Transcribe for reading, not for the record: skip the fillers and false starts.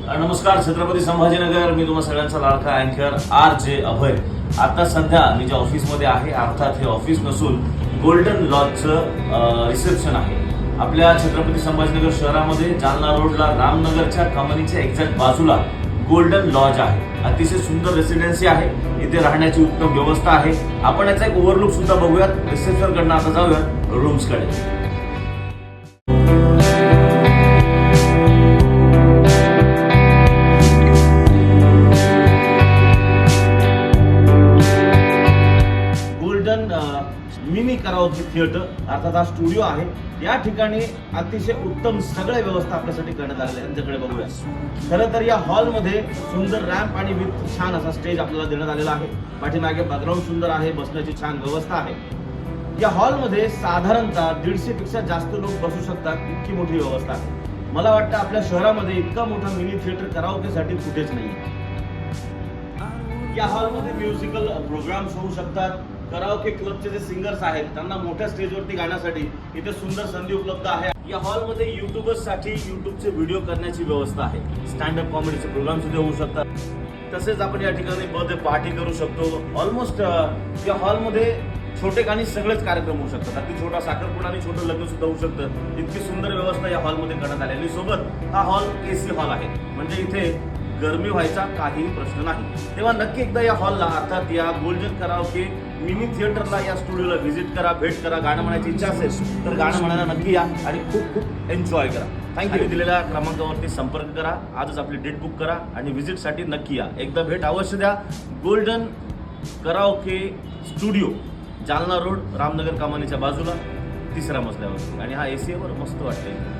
नमस्कार, छत्रपती संभाजीनगर. मी तुम्हा सगळ्यांचा लाडका अँकर RJ अभय. आता सध्या मी ज्या ऑफिसमध्ये आहे, अर्थात हे ऑफिस नसून गोल्डन लॉजचं रिसेप्शन आहे. आपल्या छत्रपती संभाजीनगर शहरामध्ये जालना रोडला रामनगरच्या कमानीच्या एक्झॅक्ट बाजूला गोल्डन लॉज आहे. अतिशय सुंदर रेसिडेन्सी आहे. इथे राहण्याची उत्तम व्यवस्था आहे. आपण याचा एक ओव्हरलुक सुद्धा बघूयात. रिसेप्शन कडनं आता जाऊयात रूम्स कडे. मिनी कराओके थिएटर अर्थात हा स्टुडिओ आहे. या ठिकाणी अतिशय उत्तम सगळ्या व्यवस्था आपल्यासाठी करण्यात आलेल्या आहेत. त्यांच्याकडे बघूया. खरं तर या हॉलमध्ये सुंदर रॅम्प आणि विथ छान असा स्टेज आपल्याला देण्यात आलेला आहे. पाठीमागे बॅकग्राऊंड सुंदर आहे. बसण्याची छान व्यवस्था आहे. या हॉलमध्ये साधारणतः 150 पेक्षा जास्त लोक बसू शकतात इतकी मोठी व्यवस्था आहे. मला वाटतं आपल्या शहरामध्ये इतका मोठा मिनी थिएटर कराओकेसाठी कुठेच नाही. या हॉलमध्ये म्युझिकल प्रोग्राम्स होऊ शकतात. कराओके क्लबचे जे सिंगर्स आहेत त्यांना मोठ्या स्टेजवरती गाण्यासाठी इथे सुंदर संधी उपलब्ध आहे. या हॉलमध्ये युट्यूबर्ससाठी युट्यूबचे व्हिडिओ करण्याची व्यवस्था आहे. स्टँडअप कॉमेडीचे प्रोग्राम सुद्धा होऊ शकतात. तसेच आपण या ठिकाणी बर्थडे पार्टी करू शकतो. ऑलमोस्ट या हॉलमध्ये छोटे आणि सगळेच कार्यक्रम होऊ शकतात. अगदी छोटा साखरपुडा आणि छोटं लग्न सुद्धा होऊ शकतं. इतकी सुंदर व्यवस्था या हॉलमध्ये करण्यात आलेली. सोबत हा हॉल AC हॉल आहे, म्हणजे इथे गरमी व्हायचा काहीही प्रश्न नाही. तेव्हा नक्की एकदा या हॉलला अर्थात या गोल्डन कराओके मिनी थिएटरला, या स्टुडिओला व्हिजिट करा, भेट करा. गाणं म्हणायची इच्छा असेल तर गाणं म्हणायला नक्की या आणि खूप खूप एन्जॉय करा. थँक्यू. दिलेल्या क्रमांकावरती संपर्क करा. आजच आपली डेट बुक करा आणि व्हिजिटसाठी नक्की या. एकदा भेट अवश्य द्या. Golden karaoke studio, Jalna road, Ramnagar कमानीच्या बाजूला, 3ऱ्या मजल्यावर. आणि हा AC वर मस्त वाटतंय.